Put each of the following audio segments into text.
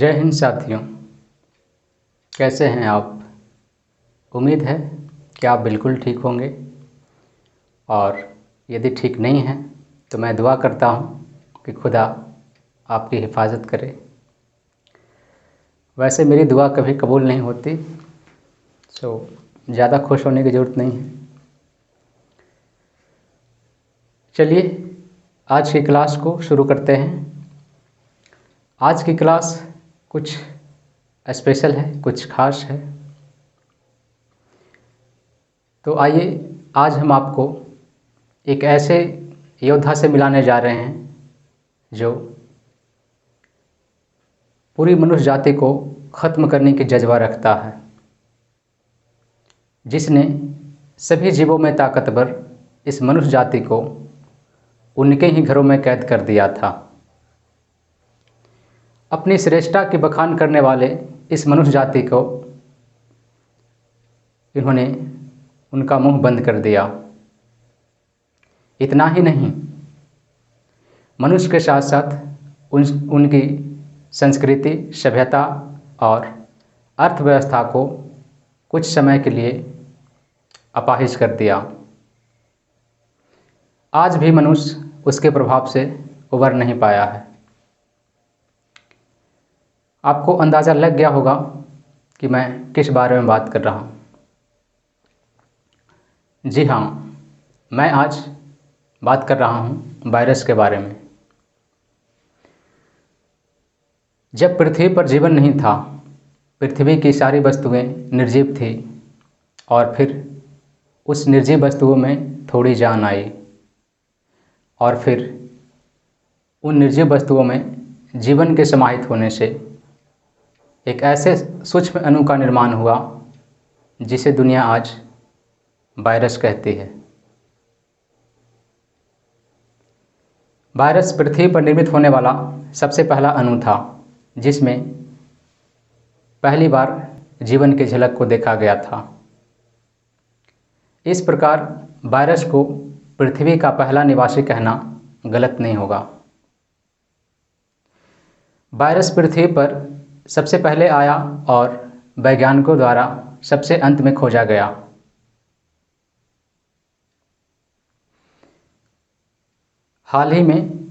जय हिंद साथियों। कैसे हैं आप? उम्मीद है कि आप बिल्कुल ठीक होंगे और यदि ठीक नहीं हैं तो मैं दुआ करता हूं कि खुदा आपकी हिफाजत करे। वैसे मेरी दुआ कभी कबूल नहीं होती, सो ज़्यादा खुश होने की ज़रूरत नहीं है। चलिए आज की क्लास को शुरू करते हैं। आज की क्लास कुछ स्पेशल है, कुछ खास है। तो आइए आज हम आपको एक ऐसे योद्धा से मिलाने जा रहे हैं जो पूरी मनुष्य जाति को ख़त्म करने की जज्बा रखता है, जिसने सभी जीवों में ताकतवर इस मनुष्य जाति को उनके ही घरों में कैद कर दिया था। अपनी श्रेष्ठता की बखान करने वाले इस मनुष्य जाति को इन्होंने उनका मुंह बंद कर दिया। इतना ही नहीं, मनुष्य के साथ साथ उनकी संस्कृति, सभ्यता और अर्थव्यवस्था को कुछ समय के लिए अपाहिज कर दिया। आज भी मनुष्य उसके प्रभाव से उबर नहीं पाया है। आपको अंदाज़ा लग गया होगा कि मैं किस बारे में बात कर रहा हूँ। जी हाँ, मैं आज बात कर रहा हूँ वायरस के बारे में। जब पृथ्वी पर जीवन नहीं था, पृथ्वी की सारी वस्तुएं निर्जीव थी और फिर उस निर्जीव वस्तुओं में थोड़ी जान आई और फिर उन निर्जीव वस्तुओं में जीवन के समाहित होने से एक ऐसे सूक्ष्म अणु का निर्माण हुआ जिसे दुनिया आज वायरस कहती है। वायरस पृथ्वी पर निर्मित होने वाला सबसे पहला अणु था जिसमें पहली बार जीवन की झलक को देखा गया था। इस प्रकार वायरस को पृथ्वी का पहला निवासी कहना गलत नहीं होगा। वायरस पृथ्वी पर सबसे पहले आया और वैज्ञानिकों द्वारा सबसे अंत में खोजा गया। हाल ही में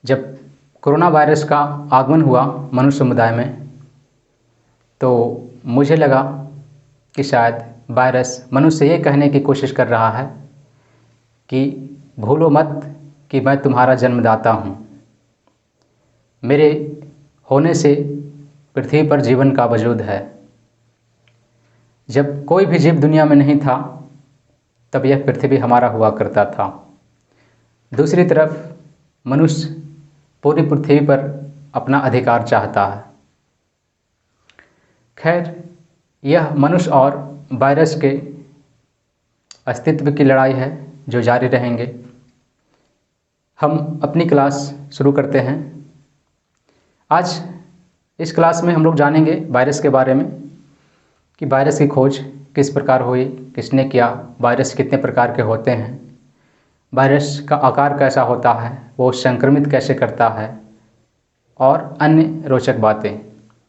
जब कोरोना वायरस का आगमन हुआ मनुष्य समुदाय में, तो मुझे लगा कि शायद वायरस मनुष्य ये कहने की कोशिश कर रहा है कि भूलो मत कि मैं तुम्हारा जन्मदाता हूँ। मेरे होने से पृथ्वी पर जीवन का वजूद है। जब कोई भी जीव दुनिया में नहीं था, तब यह पृथ्वी हमारा हुआ करता था। दूसरी तरफ मनुष्य पूरी पृथ्वी पर अपना अधिकार चाहता है। खैर, यह मनुष्य और वायरस के अस्तित्व की लड़ाई है जो जारी रहेंगे। हम अपनी क्लास शुरू करते हैं। आज इस क्लास में हम लोग जानेंगे वायरस के बारे में कि वायरस की खोज किस प्रकार हुई, किसने किया, वायरस कितने प्रकार के होते हैं, वायरस का आकार कैसा होता है, वो संक्रमित कैसे करता है और अन्य रोचक बातें।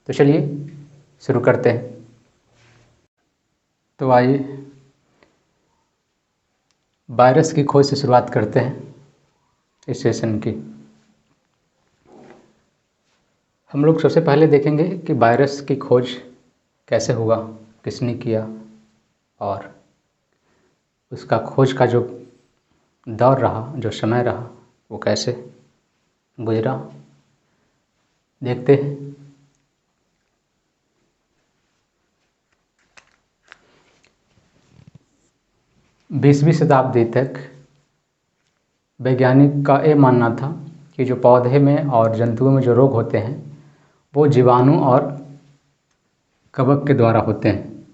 तो चलिए शुरू करते हैं। तो आइए वायरस की खोज से शुरुआत करते हैं इस सेशन की। हम लोग सबसे पहले देखेंगे कि वायरस की खोज कैसे हुआ, किसने किया और उसका खोज का जो दौर रहा, जो समय रहा, वो कैसे गुजरा। देखते हैं। 20वीं शताब्दी तक वैज्ञानिक का ये मानना था कि जो पौधे में और जंतुओं में जो रोग होते हैं वो जीवाणु और कवक के द्वारा होते हैं।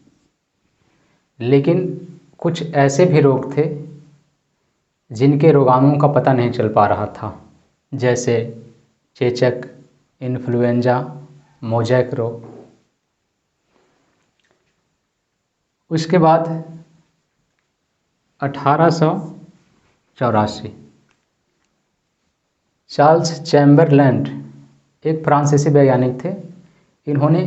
लेकिन कुछ ऐसे भी रोग थे जिनके रोगाणुओं का पता नहीं चल पा रहा था, जैसे चेचक, इन्फ्लुएंजा, मोजैक रोग। उसके बाद 1884 चार्ल्स चैम्बरलैंड एक फ्रांसीसी वैज्ञानिक थे। इन्होंने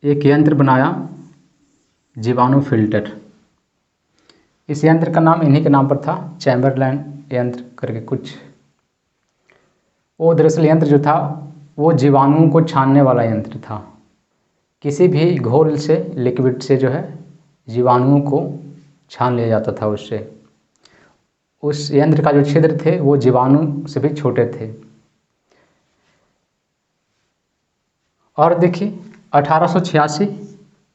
एक यंत्र बनाया, जीवाणु फिल्टर। इस यंत्र का नाम इन्हीं के नाम पर था, चैम्बरलेन यंत्र करके कुछ। वो दरअसल यंत्र जो था वो जीवाणुओं को छानने वाला यंत्र था। किसी भी घोल से, लिक्विड से जो है जीवाणुओं को छान लिया जाता था उससे। उस यंत्र का जो छिद्र थे वो जीवाणु से भी छोटे थे। और देखिए 1886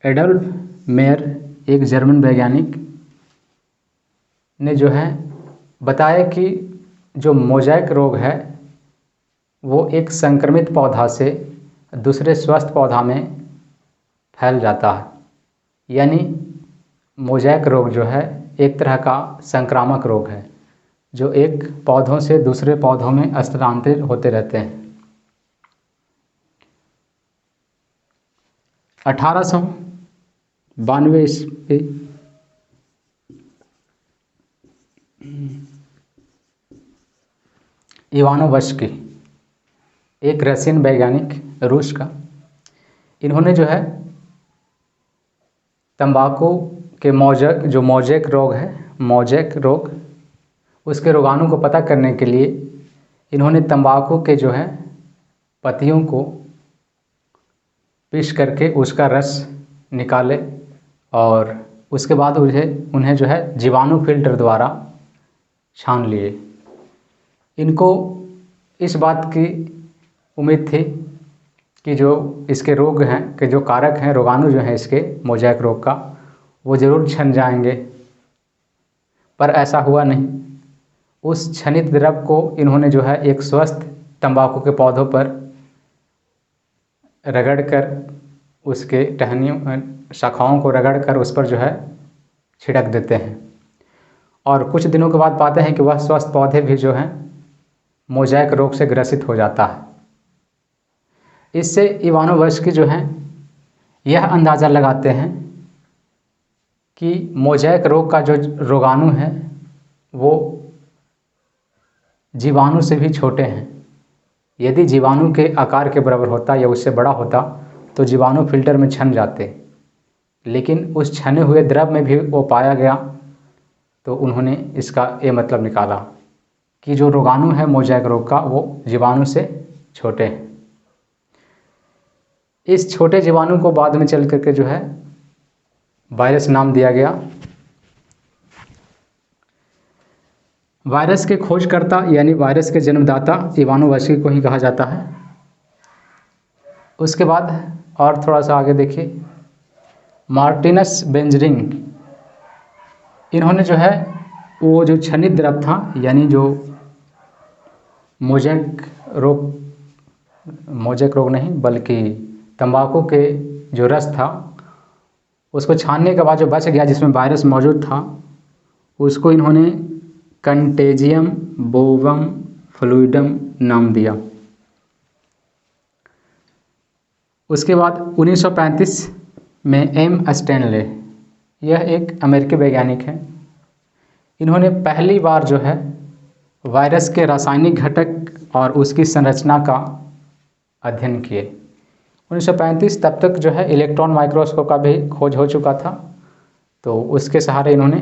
एडल्फ मेयर, एक जर्मन वैज्ञानिक ने जो है बताया कि जो मोज़ेक रोग है वो एक संक्रमित पौधा से दूसरे स्वस्थ पौधा में फैल जाता है। यानी मोज़ेक रोग जो है एक तरह का संक्रामक रोग है जो एक पौधों से दूसरे पौधों में स्थानांतरित होते रहते हैं। 1892 ईस्वी इवानोव्स्की, एक रशियन वैज्ञानिक, रूस का, इन्होंने जो है तंबाकू के मोज़ेक रोग है, मोज़ेक रोग, उसके रोगाणु को पता करने के लिए इन्होंने तंबाकू के जो है पत्तियों को पीस करके उसका रस निकाले और उसके बाद उन्हें जो है जीवाणु फिल्टर द्वारा छान लिए। इनको इस बात की उम्मीद थी कि जो इसके रोग हैं, कि जो कारक हैं, रोगाणु जो हैं इसके मोज़ेक रोग का, वो ज़रूर छन जाएंगे, पर ऐसा हुआ नहीं। उस छनित द्रव को इन्होंने जो है एक स्वस्थ तंबाकू के पौधों पर रगड़कर, उसके टहनियों, शाखाओं को रगड़कर उस पर जो है छिड़क देते हैं और कुछ दिनों के बाद पाते हैं कि वह स्वस्थ पौधे भी जो हैं मोज़ेक रोग से ग्रसित हो जाता है। इससे इवानोव्स्की जो हैं यह अंदाज़ा लगाते हैं कि मोज़ेक रोग का जो रोगाणु है वो जीवाणु से भी छोटे हैं। यदि जीवाणु के आकार के बराबर होता या उससे बड़ा होता तो जीवाणु फिल्टर में छन जाते, लेकिन उस छने हुए द्रव में भी वो पाया गया। तो उन्होंने इसका ये मतलब निकाला कि जो रोगाणु है मोज़ेक रोग का वो जीवाणु से छोटे हैं। इस छोटे जीवाणु को बाद में चल करके जो है वायरस नाम दिया गया। वायरस के खोजकर्ता यानी वायरस के जन्मदाता इवानोव्स्की को ही कहा जाता है। उसके बाद और थोड़ा सा आगे देखिए, मार्टिनस बेंजरिंग, इन्होंने जो है वो जो छनित द्रव था, यानी जो मोज़ेक रोग नहीं बल्कि तंबाकू के जो रस था उसको छानने के बाद जो बच गया जिसमें वायरस मौजूद था, उसको इन्होंने कंटेजियम बोवम फ्लूइडम नाम दिया। उसके बाद 1935 में एम स्टैनले, यह एक अमेरिकी वैज्ञानिक हैं, इन्होंने पहली बार जो है वायरस के रासायनिक घटक और उसकी संरचना का अध्ययन किए। 1935 तब तक जो है इलेक्ट्रॉन माइक्रोस्कोप का भी खोज हो चुका था, तो उसके सहारे इन्होंने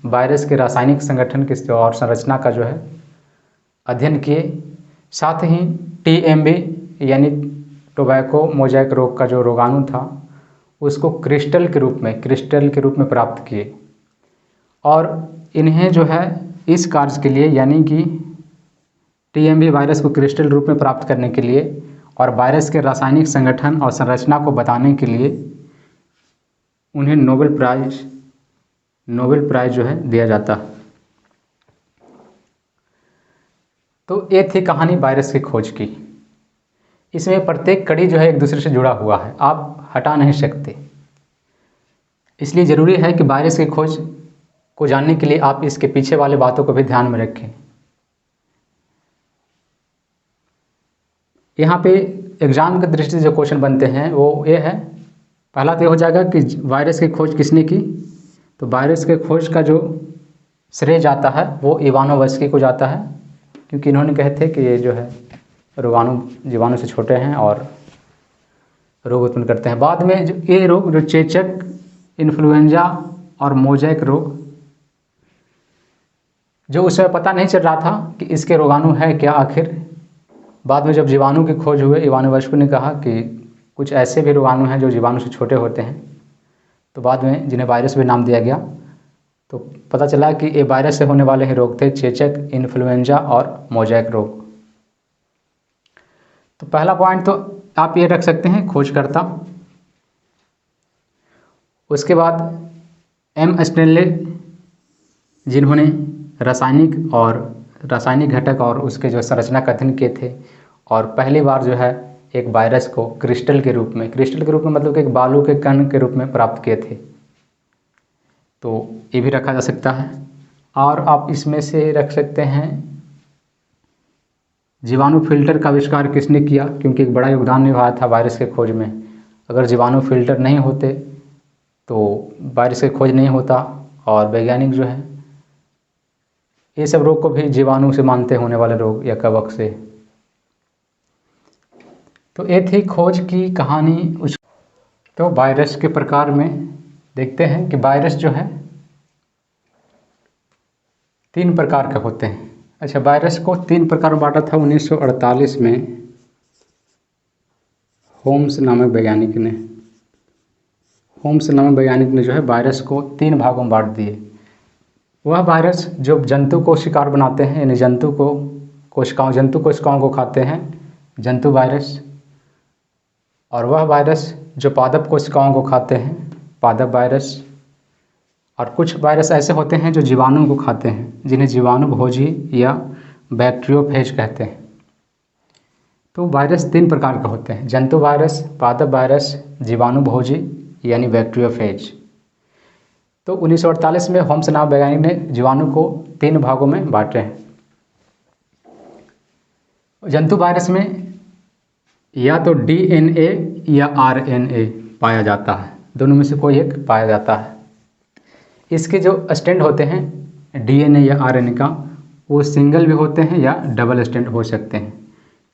वायरस के रासायनिक संगठन की और संरचना का जो है अध्ययन किए। साथ ही TMB यानी टोबैको मोज़ेक रोग का जो रोगाणु था उसको क्रिस्टल के रूप में प्राप्त किए और इन्हें जो है इस कार्य के लिए, यानी कि TMB वायरस को क्रिस्टल रूप में प्राप्त करने के लिए और वायरस के रासायनिक संगठन और संरचना को बताने के लिए उन्हें नोबेल प्राइज़ जो है दिया जाता। तो ये थी कहानी वायरस की खोज की। इसमें प्रत्येक कड़ी जो है एक दूसरे से जुड़ा हुआ है, आप हटा नहीं सकते। इसलिए ज़रूरी है कि वायरस की खोज को जानने के लिए आप इसके पीछे वाले बातों को भी ध्यान में रखें। यहाँ पे एग्ज़ाम की दृष्टि से जो क्वेश्चन बनते हैं वो ये है, पहला तो हो जाएगा कि वायरस की खोज किसने की। तो वायरस के खोज का जो श्रेय जाता है वो इवानोव्स्की को जाता है, क्योंकि इन्होंने कहे थे कि ये जो है जीवाणु से छोटे हैं और रोग उत्पन्न करते हैं। बाद में जो ये रोग जो चेचक, इन्फ्लुएंजा और मोज़ेक रोग, जो उस समय पता नहीं चल रहा था कि इसके रोगाणु है क्या आखिर, बाद में जब जीवाणु की खोज हुए, इवानोवस्कु ने कहा कि कुछ ऐसे भी रोगाणु हैं जो जीवाणु से छोटे होते हैं, तो बाद में जिन्हें वायरस भी नाम दिया गया। तो पता चला कि ये वायरस से होने वाले ही रोग थे, चेचक, इन्फ्लुएंजा और मोज़ेक रोग। तो पहला पॉइंट तो आप ये रख सकते हैं, खोजकर्ता। उसके बाद एम स्टेनले, जिन्होंने रासायनिक घटक और उसके जो संरचना का अध्ययन किए थे और पहली बार जो है एक वायरस को क्रिस्टल के रूप में मतलब कि एक बालू के कण के रूप में प्राप्त किए थे। तो ये भी रखा जा सकता है। और आप इसमें से रख सकते हैं जीवाणु फिल्टर का आविष्कार किसने किया, क्योंकि एक बड़ा योगदान निभाया था वायरस के खोज में। अगर जीवाणु फिल्टर नहीं होते तो वायरस की खोज नहीं होता और वैज्ञानिक जो है ये सब रोग को भी जीवाणु से मानते होने वाले रोग या कवक से। तो ये थी खोज की कहानी। तो वायरस के प्रकार में देखते हैं कि वायरस जो है 3 प्रकार के होते हैं। अच्छा, वायरस को 3 प्रकार में बांटा था 1948 में होम्स नामक वैज्ञानिक ने जो है वायरस को 3 भागों में बांट दिए। वह वायरस जो जंतु को शिकार बनाते हैं, यानी जंतु कोशिकाओं को खाते हैं, जंतु वायरस। और वह वायरस जो पादप कोशिकाओं को खाते हैं, पादप वायरस। और कुछ वायरस ऐसे होते हैं जो जीवाणु को खाते हैं, जिन्हें जीवाणु भोजी या बैक्टीरियोफेज कहते हैं। तो वायरस 3 प्रकार के होते हैं, जंतु वायरस, पादप वायरस, जीवाणु भोजी यानी बैक्टीरियोफेज। तो 1948 में होम्स नामक वैज्ञानिक ने जीवाणु को 3 भागों में बांटे हैं। जंतु वायरस में या तो DNA या RNA पाया जाता है, दोनों में से कोई एक पाया जाता है। इसके जो स्टैंड होते हैं DNA या RNA का, वो सिंगल भी होते हैं या डबल स्टैंड हो सकते हैं।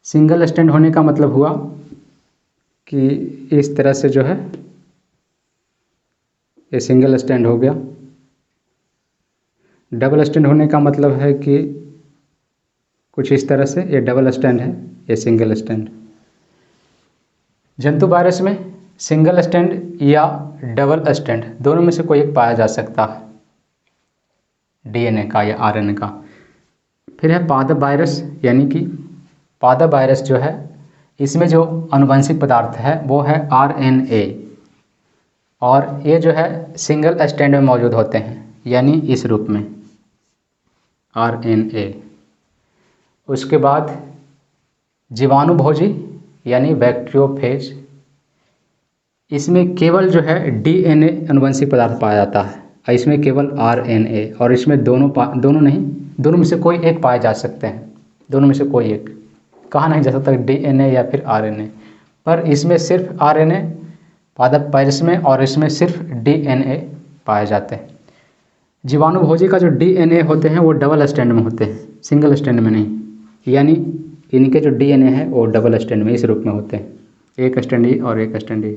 सिंगल स्टैंड होने का मतलब हुआ कि इस तरह से जो है ये सिंगल स्टैंड हो गया। डबल स्टैंड होने का मतलब है कि कुछ इस तरह से, ये डबल स्टैंड है, ये सिंगल स्टैंड। जंतु वायरस में सिंगल स्टैंड या डबल स्टैंड दोनों में से कोई एक पाया जा सकता है, DNA का या RNA का। फिर है पादप वायरस, यानी कि पादप वायरस जो है इसमें जो आनुवंशिक पदार्थ है वो है RNA, और ये जो है सिंगल स्टैंड में मौजूद होते हैं, यानी इस रूप में RNA। उसके बाद जीवाणु भोजी यानी बैक्टीरियोफेज, इसमें केवल जो है DNA आनुवंशिक पदार्थ पाया जाता है, और इसमें केवल RNA, और इसमें दोनों में से कोई एक पाए जा सकते हैं। दोनों में से कोई एक कहा नहीं जा सकता DNA या फिर RNA, पर इसमें सिर्फ RNA पादप वायरस में, और इसमें सिर्फ DNA पाए जाते हैं। जीवाणु भोजी का जो DNA होते हैं वो डबल स्टैंड में होते हैं, सिंगल स्टैंड में नहीं, यानी इनके जो DNA है वो डबल स्टैंड में इस रूप में होते हैं, एक स्टैंड ई और एक स्टैंड ई।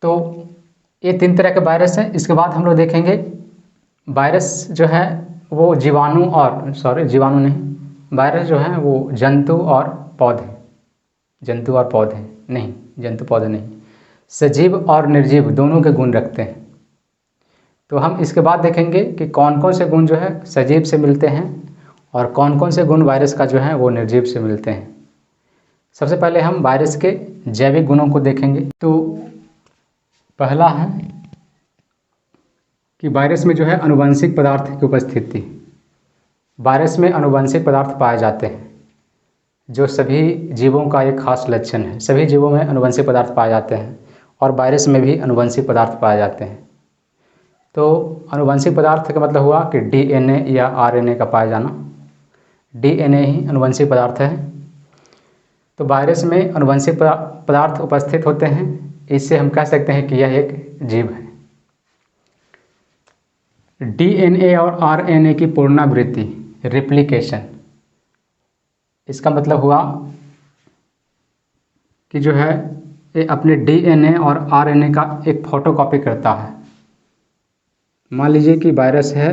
तो ये 3 तरह के वायरस हैं। इसके बाद हम लोग देखेंगे वायरस जो है वो वायरस जो है वो जंतु और पौधे नहीं, सजीव और निर्जीव दोनों के गुण रखते हैं। तो हम इसके बाद देखेंगे कि कौन कौन से गुण जो है सजीव से मिलते हैं और कौन कौन से गुण वायरस का जो है वो निर्जीव से मिलते हैं। सबसे पहले हम वायरस के जैविक गुणों को देखेंगे। तो पहला है कि वायरस में जो है आनुवंशिक पदार्थ की उपस्थिति। वायरस में आनुवंशिक पदार्थ पाए जाते हैं, जो सभी जीवों का एक खास लक्षण है। सभी जीवों में आनुवंशिक पदार्थ पाए जाते हैं और वायरस में भी आनुवंशिक पदार्थ पाए जाते हैं। तो आनुवंशिक पदार्थ का मतलब हुआ कि DNA या RNA का पाया जाना। DNA ही आनुवंशिक पदार्थ है। तो वायरस में आनुवंशिक पदार्थ उपस्थित होते हैं, इससे हम कह सकते हैं कि यह एक जीव है। DNA और RNA की पुनरावृत्ति रेप्लिकेशन। इसका मतलब हुआ कि जो है ये अपने डीएनए और आरएनए का एक फोटोकॉपी करता है। मान लीजिए कि वायरस है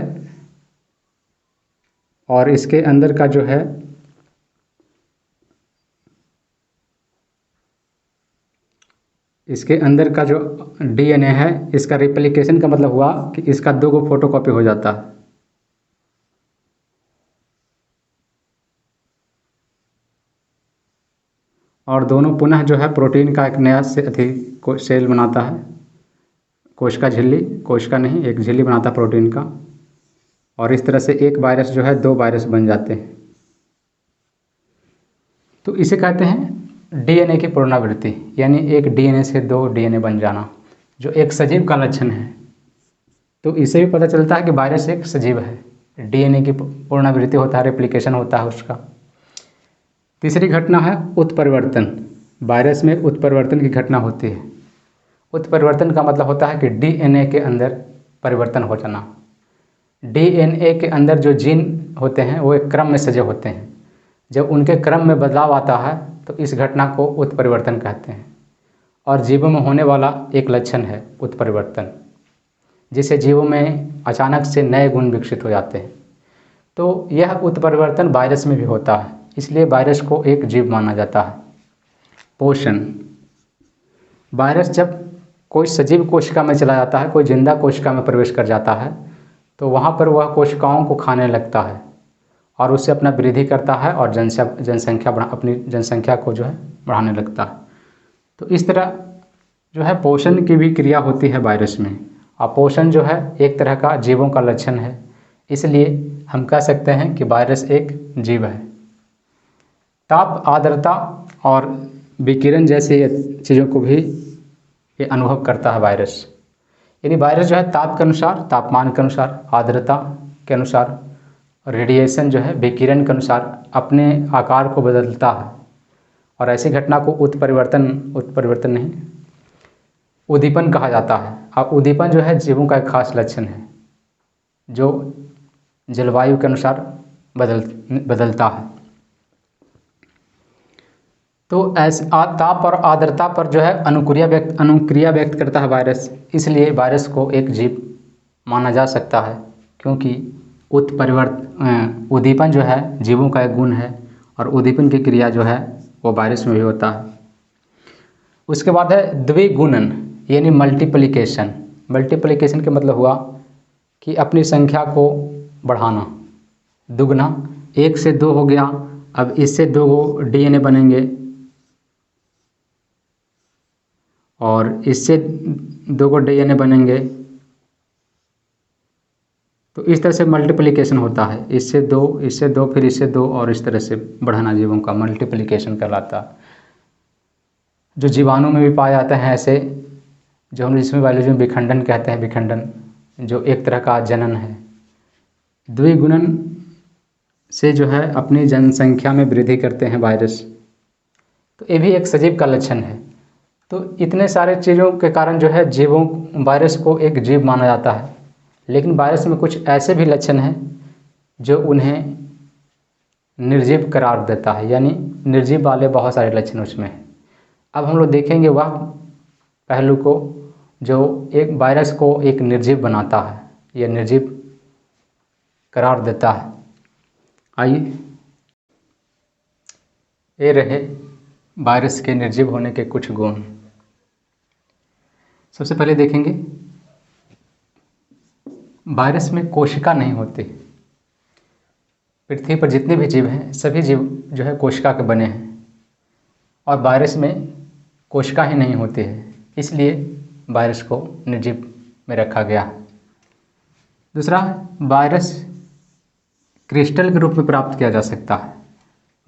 और इसके अंदर का जो है इसके अंदर का जो डीएनए है, इसका रेप्लिकेशन का मतलब हुआ कि इसका 2 गो फोटोकॉपी हो जाता है। और दोनों पुनः जो है प्रोटीन का एक नया सेल बनाता है, कोशिका झिल्ली, कोशिका नहीं, एक झिल्ली बनाता है प्रोटीन का। और इस तरह से एक वायरस जो है 2 वायरस बन जाते हैं। तो इसे कहते हैं डीएनए की पुनरावृत्ति, यानी एक डीएनए से 2 डीएनए बन जाना, जो एक सजीव का लक्षण है। तो इससे भी पता चलता है कि वायरस एक सजीव है, डीएनए की पुनरावृत्ति होता है, रेप्लिकेशन होता है उसका। तीसरी घटना है उत्परिवर्तन। वायरस में उत्परिवर्तन की घटना होती है। उत्परिवर्तन का मतलब होता है कि डीएनए के अंदर परिवर्तन हो जाना। डीएनए के अंदर जो जीन होते हैं वो एक क्रम में सजे होते हैं। जब उनके क्रम में बदलाव आता है तो इस घटना को उत्परिवर्तन कहते हैं। और जीवों में होने वाला एक लक्षण है उत्परिवर्तन, जिससे जीवों में अचानक से नए गुण विकसित हो जाते हैं। तो यह उत्परिवर्तन वायरस में भी होता है, इसलिए वायरस को एक जीव माना जाता है। पोषण। वायरस जब कोई सजीव कोशिका में चला जाता है, कोई जिंदा कोशिका में प्रवेश कर जाता है, तो वहाँ पर वह कोशिकाओं को खाने लगता है और उससे अपना वृद्धि करता है और अपनी जनसंख्या को जो है बढ़ाने लगता है। तो इस तरह जो है पोषण की भी क्रिया होती है वायरस में। और पोषण जो है एक तरह का जीवों का लक्षण है, इसलिए हम कह सकते हैं कि वायरस एक जीव है। ताप, आर्द्रता और विकिरण जैसी चीज़ों को भी ये अनुभव करता है वायरस। यानी वायरस जो है ताप के अनुसार, तापमान के अनुसार, आर्द्रता के अनुसार, रेडिएशन जो है विकिरण के अनुसार अपने आकार को बदलता है। और ऐसी घटना को उत्परिवर्तन नहीं, उद्दीपन कहा जाता है। और उद्दीपन जो है जीवों का एक खास लक्षण है, जो जलवायु के अनुसार बदलता है। तो ऐसे ताप और आर्द्रता पर जो है अनुक्रिया व्यक्त करता है वायरस, इसलिए वायरस को एक जीव माना जा सकता है, क्योंकि उद्दीपन जो है जीवों का एक गुण है और उद्दीपन की क्रिया जो है वो वायरस में भी होता है। उसके बाद है द्विगुणन, यानी मल्टीप्लिकेशन। मल्टीप्लिकेशन का मतलब हुआ कि अपनी संख्या को बढ़ाना, दुगना। 1 से 2 हो गया, अब इससे 2 डीएनए बनेंगे और इससे 2 डीएनए बनेंगे। तो इस तरह से मल्टीप्लिकेशन होता है, इससे 2, इससे 2, फिर इससे 2, और इस तरह से बढ़ाना जीवों का मल्टीप्लिकेशन कहलाता है। जो जीवाणु में भी पाए जाते हैं ऐसे, जो हम जिसमें बायोलॉजी में विखंडन कहते हैं, विखंडन जो एक तरह का जनन है। द्विगुणन से जो है अपनी जनसंख्या में वृद्धि करते हैं वायरस, तो ये भी एक सजीव का लक्षण है। तो इतने सारे चीज़ों के कारण जो है वायरस को एक जीव माना जाता है। लेकिन वायरस में कुछ ऐसे भी लक्षण हैं जो उन्हें निर्जीव करार देता है, यानी निर्जीव वाले बहुत सारे लक्षण उसमें हैं। अब हम लोग देखेंगे वह पहलू को जो एक वायरस को एक निर्जीव बनाता है या निर्जीव करार देता है। आइए, ये रहे वायरस के निर्जीव होने के कुछ गुण। सबसे पहले देखेंगे, वायरस में कोशिका नहीं होती। पृथ्वी पर जितने भी जीव हैं सभी जीव जो है कोशिका के बने हैं, और वायरस में कोशिका ही नहीं होती है, इसलिए वायरस को निर्जीव में रखा गया। दूसरा, वायरस क्रिस्टल के रूप में प्राप्त किया जा सकता है।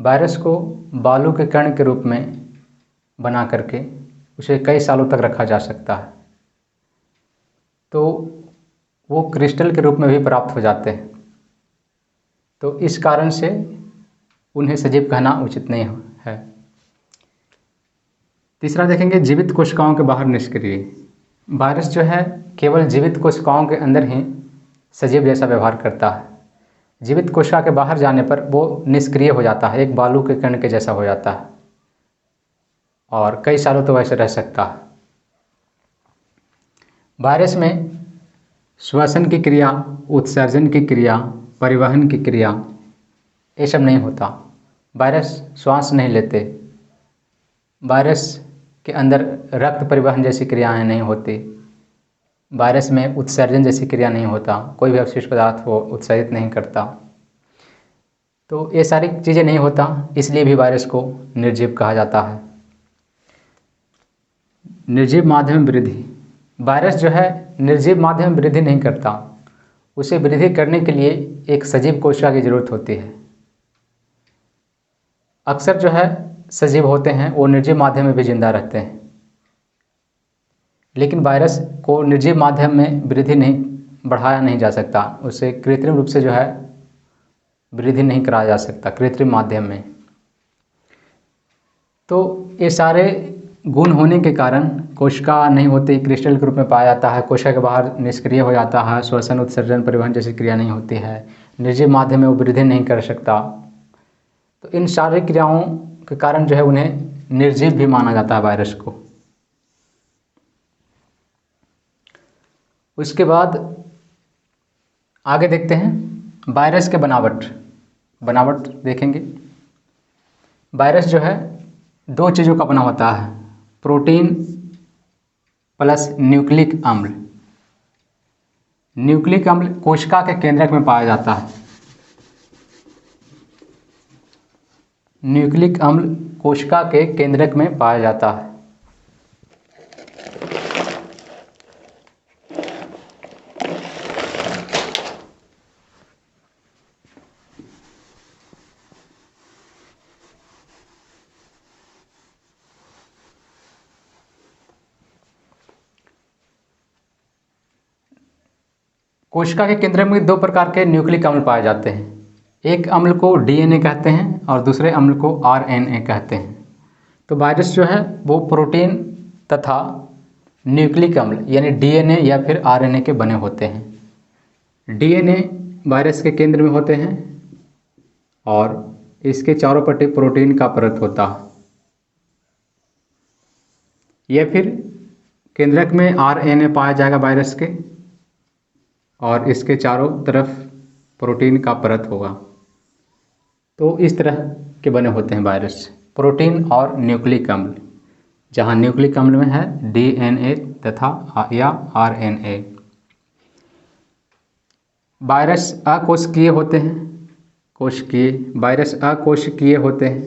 वायरस को बालू के कण के रूप में बना करके उसे कई सालों तक रखा जा सकता है, तो वो क्रिस्टल के रूप में भी प्राप्त हो जाते हैं। तो इस कारण से उन्हें सजीव कहना उचित नहीं है। तीसरा देखेंगे, जीवित कोशिकाओं के बाहर निष्क्रिय। वायरस जो है केवल जीवित कोशिकाओं के अंदर ही सजीव जैसा व्यवहार करता है। जीवित कोशिका के बाहर जाने पर वो निष्क्रिय हो जाता है, एक बालू के कण के जैसा हो जाता है और कई सालों तो वैसे रह सकता है। वायरस में श्वसन की क्रिया, उत्सर्जन की क्रिया, परिवहन की क्रिया, ये सब नहीं होता। वायरस श्वास नहीं लेते, वायरस के अंदर रक्त परिवहन जैसी क्रियाएं नहीं होती, वायरस में उत्सर्जन जैसी क्रिया नहीं होता, कोई भी अपशिष्ट पदार्थ वो उत्सर्जित नहीं करता। तो ये सारी चीज़ें नहीं होता, इसलिए भी वायरस को निर्जीव कहा जाता है। निर्जीव माध्यम में वृद्धि, वायरस जो है निर्जीव माध्यम में वृद्धि नहीं करता, उसे वृद्धि करने के लिए एक सजीव कोशिका की जरूरत होती है। अक्सर जो है सजीव होते हैं वो निर्जीव माध्यम में भी जिंदा रहते हैं, लेकिन वायरस को निर्जीव माध्यम में वृद्धि नहीं बढ़ाया नहीं जा सकता, उसे कृत्रिम रूप से जो है वृद्धि नहीं कराया जा सकता कृत्रिम माध्यम में। तो ये सारे गुण होने के कारण कोशिका नहीं होती, क्रिस्टल के रूप में पाया जाता है, कोशिका के बाहर निष्क्रिय हो जाता है, श्वसन, उत्सर्जन, परिवहन जैसी क्रिया नहीं होती है, निर्जीव माध्यम में वो वृद्धि नहीं कर सकता। तो इन सारी क्रियाओं के कारण जो है उन्हें निर्जीव भी माना जाता है वायरस को। उसके बाद आगे देखते हैं वायरस के बनावट देखेंगे। वायरस जो है दो चीज़ों का बना होता है, प्रोटीन प्लस न्यूक्लिक अम्ल। न्यूक्लिक अम्ल कोशिका के केंद्रक में पाया जाता है। न्यूक्लिक अम्ल कोशिका के केंद्रक में पाया जाता है। कोशिका के केंद्र में दो प्रकार के न्यूक्लिक अम्ल पाए जाते हैं, एक अम्ल को डीएनए कहते हैं और दूसरे अम्ल को आरएनए कहते हैं। तो वायरस जो है वो प्रोटीन तथा न्यूक्लिक अम्ल यानी डीएनए या फिर आरएनए के बने होते हैं। डीएनए वायरस के केंद्र में होते हैं और इसके चारों पट्टी प्रोटीन का परत होता है, या फिर केंद्रक में आरएनए पाया जाएगा वायरस के और इसके चारों तरफ प्रोटीन का परत होगा। तो इस तरह के बने होते हैं वायरस, प्रोटीन और न्यूक्लिक अम्ल, जहाँ न्यूक्लिक अम्ल में है डीएनए तथा या आरएनए। वायरस अकोशिकीय होते हैं, वायरस अकोशिकीय होते हैं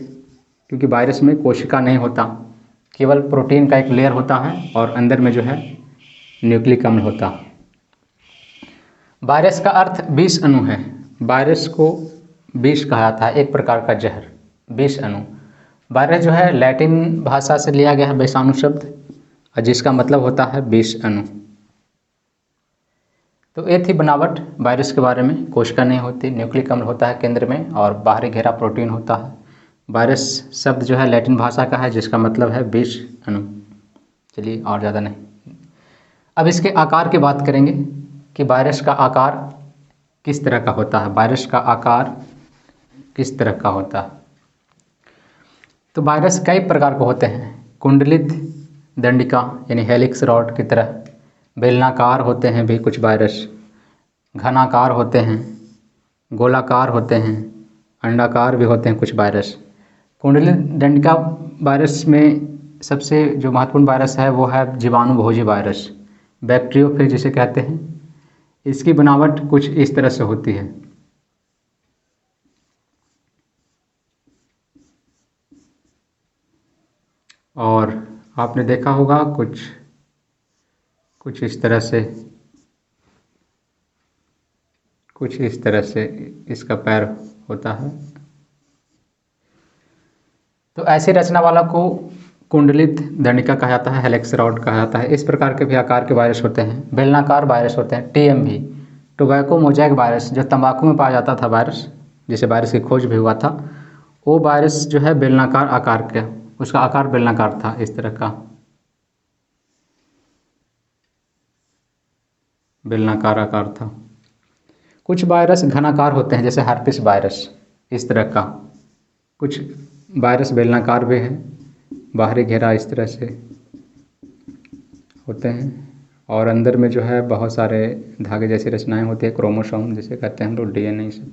क्योंकि वायरस में कोशिका नहीं होता, केवल प्रोटीन का एक लेयर होता है और अंदर में जो है न्यूक्लिक अम्ल होता है। वायरस का अर्थ विष अणु है। वायरस को विष कहा जाता है, एक प्रकार का जहर, विष अणु। वायरस जो है लैटिन भाषा से लिया गया है वैषाणु शब्द, और जिसका मतलब होता है विष अणु। तो ये थी बनावट वायरस के बारे में। कोशिका नहीं होती, न्यूक्लिक अम्ल होता है केंद्र में और बाहरी घेरा प्रोटीन होता है। वायरस शब्द जो है लैटिन भाषा का है जिसका मतलब है विष अणु। चलिए और ज़्यादा नहीं, अब इसके आकार की बात करेंगे कि वायरस का आकार किस तरह का होता है। वायरस का आकार किस तरह का होता है? तो वायरस कई प्रकार के होते हैं। कुंडलित दंडिका यानी हेलिक्स रॉड की तरह, बेलनाकार होते हैं भी कुछ वायरस, घनाकार होते हैं, गोलाकार होते हैं, अंडाकार भी होते हैं कुछ वायरस। कुंडलित दंडिका वायरस में सबसे जो महत्वपूर्ण वायरस है वो है जीवाणुभोजी वायरस, बैक्टीरियोफेज जिसे कहते हैं। इसकी बनावट कुछ इस तरह से होती है। और आपने देखा होगा कुछ इस तरह से इसका पैर होता है। तो ऐसी रचना वाला को कुंडलित दंडिका कहा जाता है, हेलिक्स रॉड कहा जाता है। इस प्रकार के भी आकार के वायरस होते हैं। बेलनाकार वायरस होते हैं, टीएमवी, टोबैको मोजैक वायरस, जो तंबाकू में पाया जाता था वायरस, जिसे वायरस की खोज भी हुआ था, वो वायरस जो है बेलनाकार आकार का, उसका आकार बेलनाकार था, इस तरह का बेलनाकार आकार था। कुछ वायरस घनाकार होते हैं, जैसे हर्पिस वायरस इस तरह का। कुछ वायरस बेलनाकार भी है, बाहरी घेरा इस तरह से होते हैं, और अंदर में जो है बहुत सारे धागे जैसी रचनाएं होती है, क्रोमोसोम जिसे कहते हैं हम लोग, डीएनए से।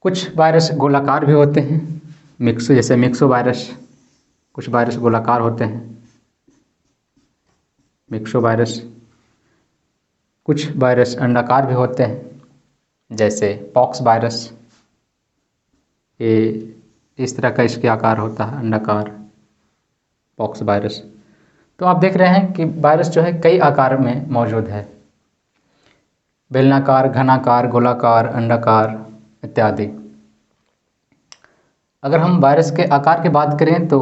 कुछ वायरस गोलाकार भी होते हैं, जैसे मिक्सो वायरस। कुछ वायरस गोलाकार होते हैं, मिक्सो वायरस। कुछ वायरस अंडाकार भी होते हैं, जैसे पॉक्स वायरस। ये इस तरह का इसके आकार होता है, अंडाकार, पॉक्स वायरस। तो आप देख रहे हैं कि वायरस जो है कई आकार में मौजूद है, बेलनाकार, घनाकार, गोलाकार, अंडाकार इत्यादि। अगर हम वायरस के आकार की बात करें तो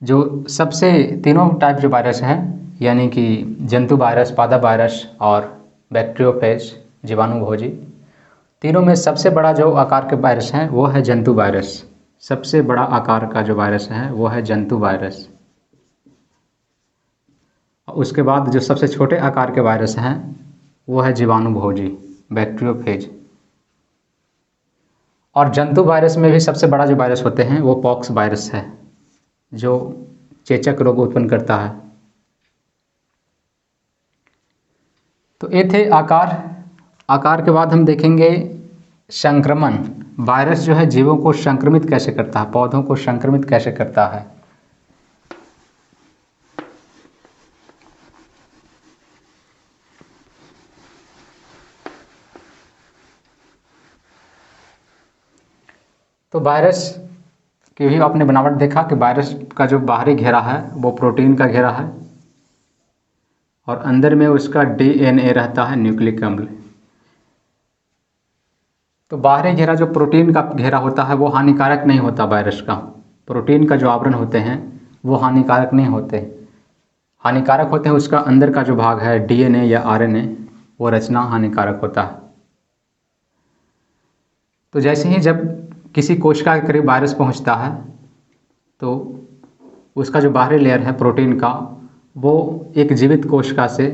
जो सबसे तीनों टाइप जो वायरस हैं, यानी कि जंतु वायरस, पादप वायरस और बैक्टीरियोफेज जीवाणुभोजी, तीनों में सबसे बड़ा जो आकार के वायरस हैं वो है जंतु वायरस। सबसे बड़ा आकार का जो वायरस है वो है जंतु वायरस। उसके बाद जो सबसे छोटे आकार के वायरस हैं वो है जीवाणुभोजी, बैक्टीरियोफेज। और जंतु वायरस में भी सबसे बड़ा जो वायरस होते हैं वो पॉक्स वायरस है, जो चेचक रोग उत्पन्न करता है। तो ये थे आकार। आकार के बाद हम देखेंगे संक्रमण। वायरस जो है जीवों को संक्रमित कैसे करता है, पौधों को संक्रमित कैसे करता है। तो वायरस की भी आपने बनावट देखा कि वायरस का जो बाहरी घेरा है वो प्रोटीन का घेरा है, और अंदर में उसका डीएनए रहता है, न्यूक्लिक अम्ल। तो बाहरी घेरा जो प्रोटीन का घेरा होता है वो हानिकारक नहीं होता वायरस का। प्रोटीन का जो आवरण होते हैं वो हानिकारक नहीं होते। हानिकारक होते हैं उसका अंदर का जो भाग है, डीएनए या आरएनए, वो रचना हानिकारक होता है। तो जैसे ही जब किसी कोशिका के करीब वायरस पहुंचता है तो उसका जो बाहरी लेयर है प्रोटीन का, वो एक जीवित कोशिका से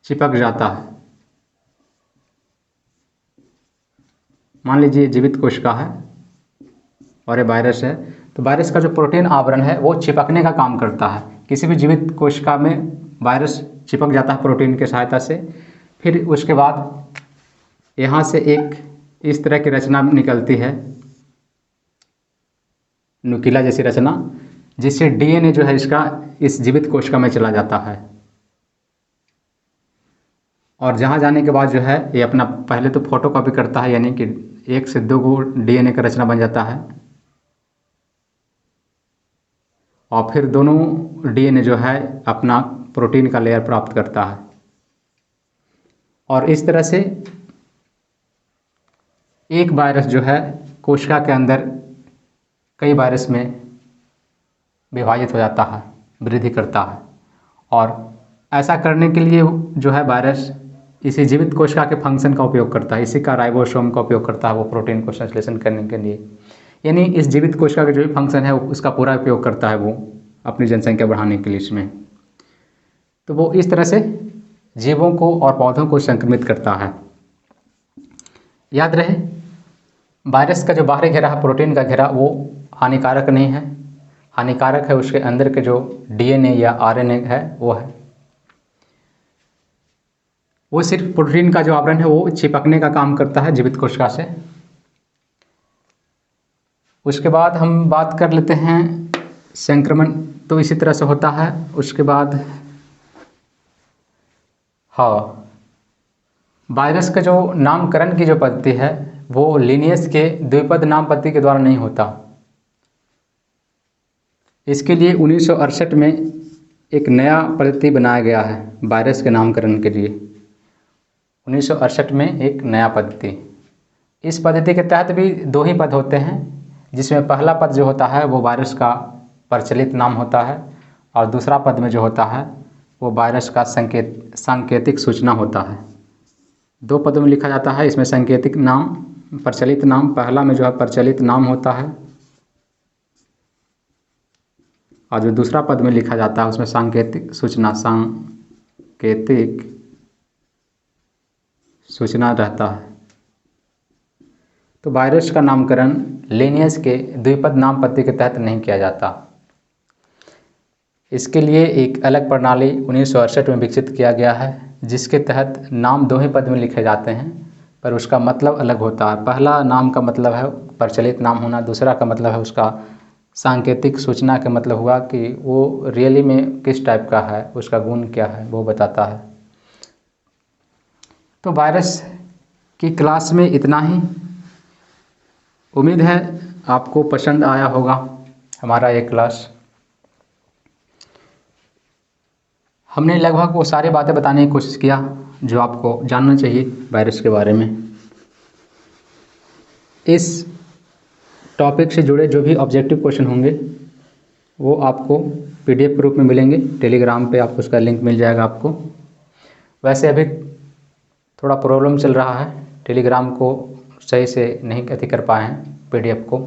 चिपक जाता है। मान लीजिए जीवित कोशिका है और ये वायरस है, तो वायरस का जो प्रोटीन आवरण है वो चिपकने का काम करता है। किसी भी जीवित कोशिका में वायरस चिपक जाता है प्रोटीन की सहायता से। फिर उसके बाद यहाँ से एक इस तरह की रचना निकलती है, नुकीला जैसी रचना, जिससे डीएनए जो है इसका इस जीवित कोशिका में चला जाता है। और जहाँ जाने के बाद जो है ये अपना पहले तो फोटोकॉपी करता है, यानी कि 1 से 2 डीएनए का रचना बन जाता है, और फिर दोनों डीएनए जो है अपना प्रोटीन का लेयर प्राप्त करता है। और इस तरह से एक वायरस जो है कोशिका के अंदर कई वायरस में विभाजित हो जाता है, वृद्धि करता है। और ऐसा करने के लिए जो है वायरस इसी जीवित कोशिका के फंक्शन का उपयोग करता है, इसी का राइबोसोम का उपयोग करता है वो प्रोटीन को संश्लेषण करने के लिए। यानी इस जीवित कोशिका का जो भी फंक्शन है उसका पूरा उपयोग करता है वो अपनी जनसंख्या बढ़ाने के लिए इसमें। तो वो इस तरह से जीवों को और पौधों को संक्रमित करता है। याद रहे, वायरस का जो बाहरी घेरा है प्रोटीन का घेरा, वो हानिकारक नहीं है। हानिकारक है उसके अंदर के जो डीएनए या आरएनए है वो है। वो सिर्फ प्रोटीन का जो आवरण है वो चिपकने का काम करता है जीवित कोशिका से। उसके बाद हम बात कर लेते हैं संक्रमण, तो इसी तरह से होता है। उसके बाद हाँ, वायरस का जो नामकरण की जो पद्धति है वो लिनियस के द्विपद नाम पद्धति के द्वारा नहीं होता। इसके लिए 1968 में एक नया पद्धति बनाया गया है वायरस के नामकरण के लिए। 1968 में एक नया पद्धति। इस पद्धति के तहत भी 2 ही पद होते हैं, जिसमें पहला पद जो होता है वो वायरस का प्रचलित नाम होता है, और दूसरा पद में जो होता है वो वायरस का सांकेतिक सूचना होता है। 2 पदों में लिखा जाता है, इसमें सांकेतिक नाम, प्रचलित नाम। पहला में जो है प्रचलित नाम होता है, और जो दूसरा पद में लिखा जाता है उसमें सांकेतिक सूचना, सूचना रहता है। तो वायरस का नामकरण लिनियस के द्विपद नाम पद्धति के तहत नहीं किया जाता। इसके लिए एक अलग प्रणाली 1968 में विकसित किया गया है, जिसके तहत नाम दो ही पद में लिखे जाते हैं, पर उसका मतलब अलग होता है। पहला नाम का मतलब है प्रचलित नाम होना, दूसरा का मतलब है उसका सांकेतिक सूचना का मतलब हुआ कि वो रियली में किस टाइप का है, उसका गुण क्या है, वो बताता है। तो वायरस की क्लास में इतना ही। उम्मीद है आपको पसंद आया होगा हमारा ये क्लास। हमने लगभग वो सारी बातें बताने की कोशिश किया जो आपको जानना चाहिए वायरस के बारे में। इस टॉपिक से जुड़े जो भी ऑब्जेक्टिव क्वेश्चन होंगे वो आपको PDF के रूप में मिलेंगे। टेलीग्राम पे आपको उसका लिंक मिल जाएगा आपको। वैसे अभी थोड़ा प्रॉब्लम चल रहा है, टेलीग्राम को सही से नहीं अथी कर पाए हैं PDF को,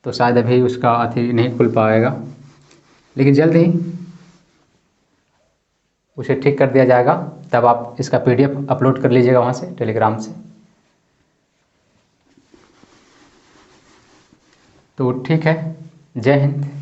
तो शायद अभी उसका अथी नहीं खुल पाएगा, लेकिन जल्द ही उसे ठीक कर दिया जाएगा। तब आप इसका PDF अपलोड कर लीजिएगा वहाँ से, टेलीग्राम से। तो ठीक है, जय हिंद।